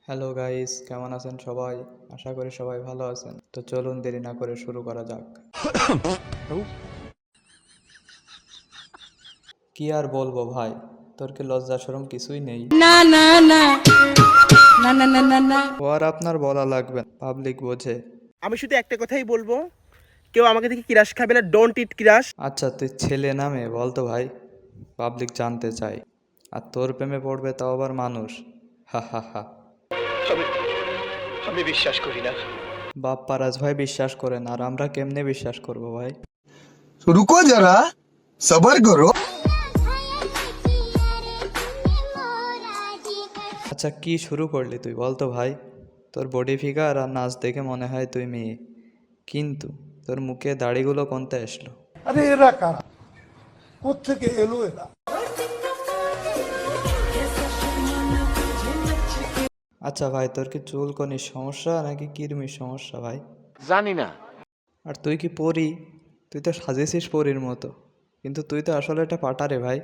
Hello guys, কেমন আছেন সবাই? আশা করি সবাই ভালো আছেন। তো চলুন দেরি না করে শুরু করা যাক। কি আর বলবো ভাই, তোর কি লজ্জা শরম কিছুই নেই? না না না না না না না না ও আর আপনার বলা লাগবে না, পাবলিক বোঝে। আমি শুধু একটা কথাই বলবো, কেউ আমাকে দেখে কিরাস খাবে না, ডোন্ট ইট কিরাস। আচ্ছা তুই ছেলে না মেয়ে বলতো ভাই, পাবলিক জানতে চাই। আর তোর প্রেমে পড়বে তাও আবার মানুষ। হা হা হা। আমি বিশ্বাস করি না। বাপ পারাজ ভাই বিশ্বাস করেন, আর আমরা কেমনে বিশ্বাস করব ভাই? रुको जरा सबर करो। আচ্ছা কি শুরু করলি তুই বলতো ভাই? তোর বডি ফিগার আর নাচ দেখে মনে হয় তুই মেয়ে, কিন্তু তোর মুখে দাড়িগুলো কোনতে আসলো? আরে এরা কারা, কোত্থেকে এলো এরা? আচ্ছা ভাই, তোর কি চুলকনির সমস্যা নাকি কিরমির সমস্যা ভাই? জানি না। আর তুই কি পরি? তুই তো সাজেছিস পরির মতো, কিন্তু তুই তো আসলে একটা পাটারে ভাই।